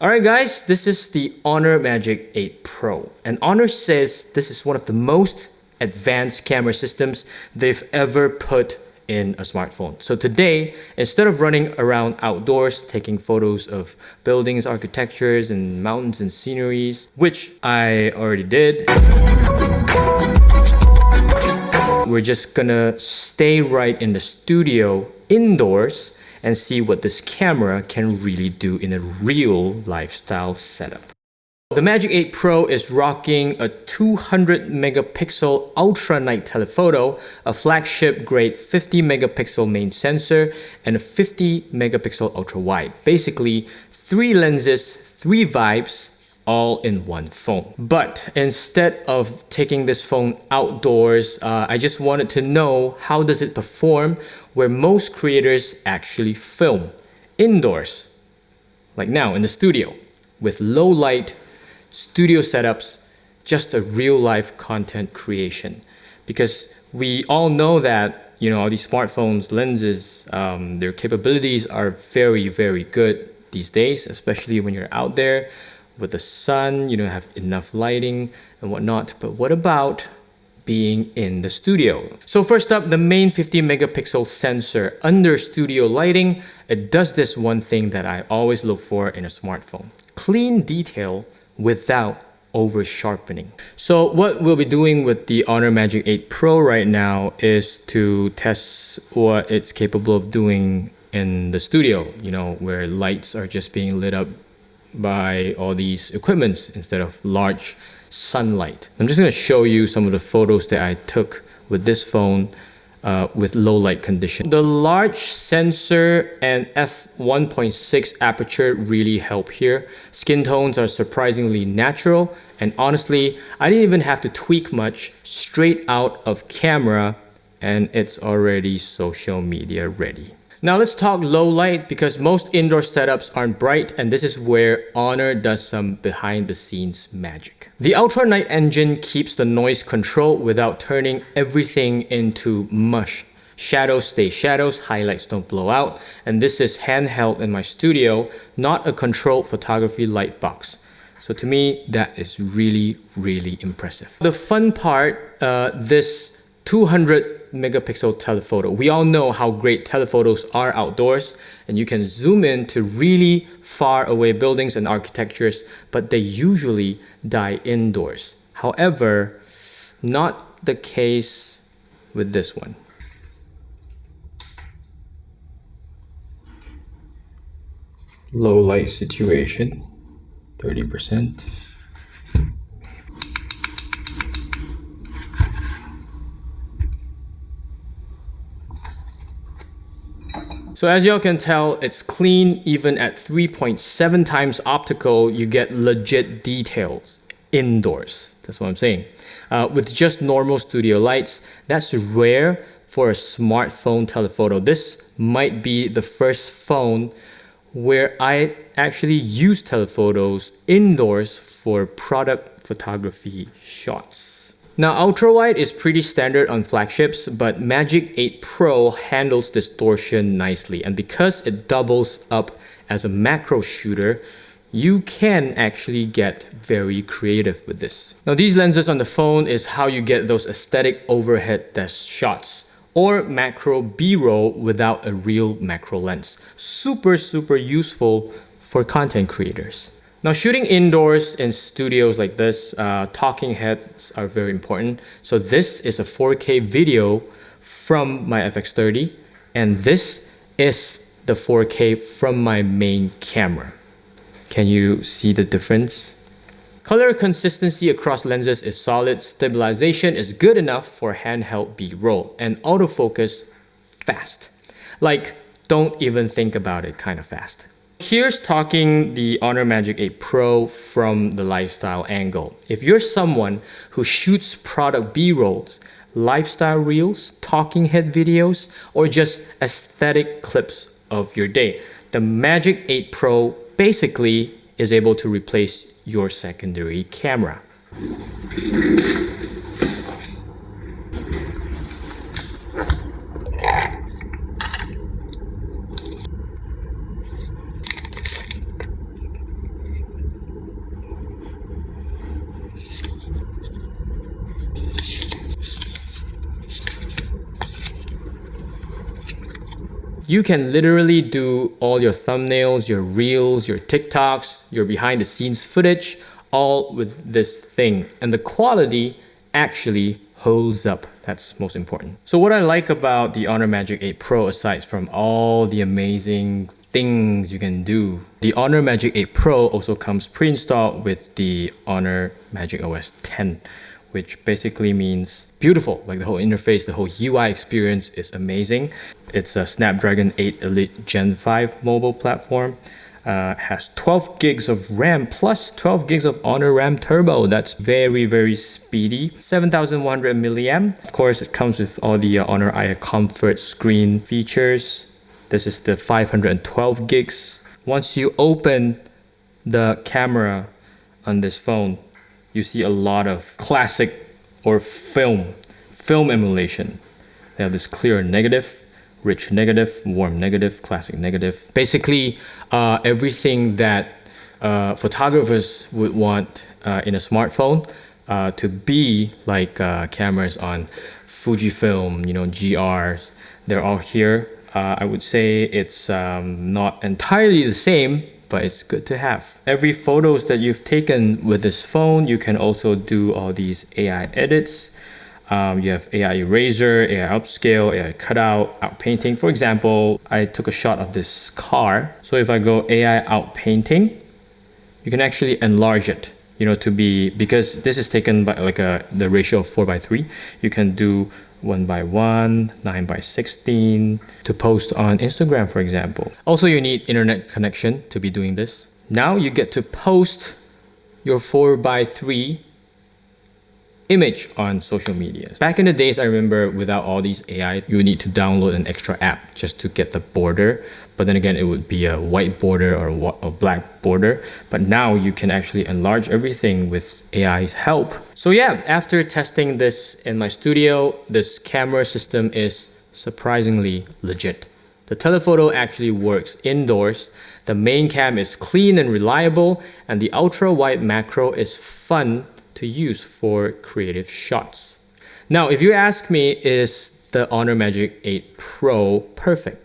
Alright guys, this is the Honor Magic 8 Pro, and Honor says this is one of the most advanced camera systems they've ever put in a smartphone. So today, instead of running around outdoors taking photos of buildings, architectures, and mountains and sceneries, which I already did, we're just gonna stay right in the studio indoors and see what this camera can really do in a real lifestyle setup. The Magic 8 Pro is rocking a 200 megapixel ultra night telephoto, a flagship grade 50 megapixel main sensor, and a 50 megapixel ultra wide. Basically, 3 lenses, 3 vibes, all in one phone. But instead of taking this phone outdoors, I just wanted to know how does it perform where most creators actually film indoors, like now in the studio, with low light, studio setups, just a real life content creation. Because we all know that, all these smartphones, lenses, their capabilities are very, very good these days, especially when you're out there with the sun, have enough lighting and whatnot. But what about being in the studio? So first up, the main 50 megapixel sensor. Under studio lighting, it does this one thing that I always look for in a smartphone: clean detail without over sharpening. So what we'll be doing with the Honor Magic 8 Pro right now is to test what it's capable of doing in the studio, where lights are just being lit up by all these equipments instead of large sunlight. I'm just going to show you some of the photos that I took with this phone with low light condition. The large sensor and f1.6 aperture really help here. Skin tones are surprisingly natural, and honestly, I didn't even have to tweak much. Straight out of camera and it's already social media ready. Now let's talk low light, because most indoor setups aren't bright, and this is where Honor does some behind the scenes magic. The Ultra Night engine keeps the noise control without turning everything into mush. Shadows stay shadows, highlights don't blow out, and this is handheld in my studio, not a controlled photography light box. So to me, that is really, really impressive. The fun part, this 200 megapixel telephoto. We all know how great telephotos are outdoors, and you can zoom in to really far away buildings and architectures, but they usually die indoors. However, not the case with this one. Low light situation, 30%. So as y'all can tell, it's clean. Even at 3.7 times optical, you get legit details indoors. That's what I'm saying. With just normal studio lights, that's rare for a smartphone telephoto. This might be the first phone where I actually use telephotos indoors for product photography shots. Now, ultra-wide is pretty standard on flagships, but Magic 8 Pro handles distortion nicely. And because it doubles up as a macro shooter, you can actually get very creative with this. Now, these lenses on the phone is how you get those aesthetic overhead desk shots, or macro B-roll without a real macro lens. Super, super useful for content creators. Now, shooting indoors in studios like this, talking heads are very important. So this is a 4K video from my FX30, and this is the 4K from my main camera. Can you see the difference? Color consistency across lenses is solid, stabilization is good enough for handheld B-roll, and autofocus fast. Like, don't even think about it kind of fast. Here's talking the Honor Magic 8 Pro from the lifestyle angle. If you're someone who shoots product B-rolls, lifestyle reels, talking head videos, or just aesthetic clips of your day, the Magic 8 Pro basically is able to replace your secondary camera. You can literally do all your thumbnails, your reels, your TikToks, your behind the scenes footage, all with this thing. And the quality actually holds up. That's most important. So what I like about the Honor Magic 8 Pro, aside from all the amazing things you can do, the Honor Magic 8 Pro also comes pre-installed with the Honor Magic OS 10, which basically means beautiful. Like the whole interface, the whole UI experience is amazing. It's a Snapdragon 8 Elite Gen 5 mobile platform. Has 12 gigs of RAM plus 12 gigs of Honor RAM Turbo. That's very, very speedy. 7100 milliamp. Of course, it comes with all the Honor Eye Comfort screen features. This is the 512 gigs. Once you open the camera on this phone, you see a lot of classic or film emulation. They have this clear negative, rich negative, warm negative, classic negative. Basically, everything that photographers would want in a smartphone to be like cameras on Fujifilm, GRs. They're all here. I would say it's not entirely the same, but it's good to have. Every photos that you've taken with this phone, you can also do all these AI edits. You have AI eraser, AI upscale, AI cutout, outpainting. For example, I took a shot of this car. So if I go AI outpainting, you can actually enlarge it, to be, because this is taken by like the ratio of 4:3. You can do 1:1, 9:16 to post on Instagram, for example. Also, you need internet connection to be doing this. Now you get to post your 4:3 image on social media. Back in the days, I remember without all these AI, you need to download an extra app just to get the border. But then again, it would be a white border or a black border. But now you can actually enlarge everything with AI's help. So yeah, after testing this in my studio, this camera system is surprisingly legit. The telephoto actually works indoors. The main cam is clean and reliable, and the ultra wide macro is fun to use for creative shots. Now, if you ask me, is the Honor Magic 8 Pro perfect?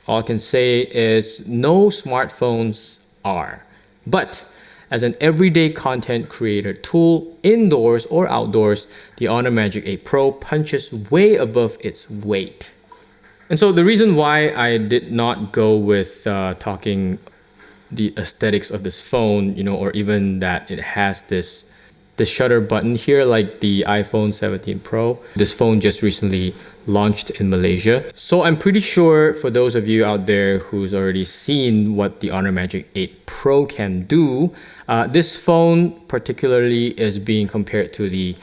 All I can say is no smartphones are. But as an everyday content creator tool, indoors or outdoors, the Honor Magic 8 Pro punches way above its weight. And so the reason why I did not go with talking the aesthetics of this phone, or even that it has this shutter button here like the iPhone 17 Pro. This phone just recently launched in Malaysia. So I'm pretty sure for those of you out there who's already seen what the Honor Magic 8 Pro can do, this phone particularly is being compared to the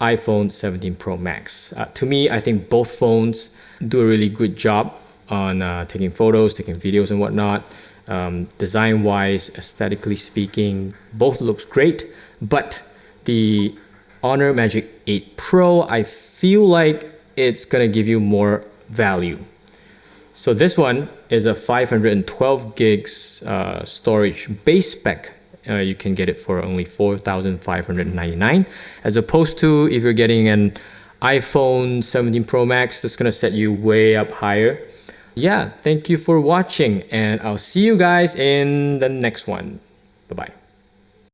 iPhone 17 Pro Max. To me, I think both phones do a really good job on taking photos, taking videos and whatnot. Design-wise, aesthetically speaking, both looks great, but the Honor Magic 8 Pro, I feel like it's gonna give you more value. So this one is a 512 gigs storage base spec. You can get it for only 4,599, as opposed to if you're getting an iPhone 17 Pro Max, that's gonna set you way up higher. Yeah, thank you for watching, and I'll see you guys in the next one. Bye-bye.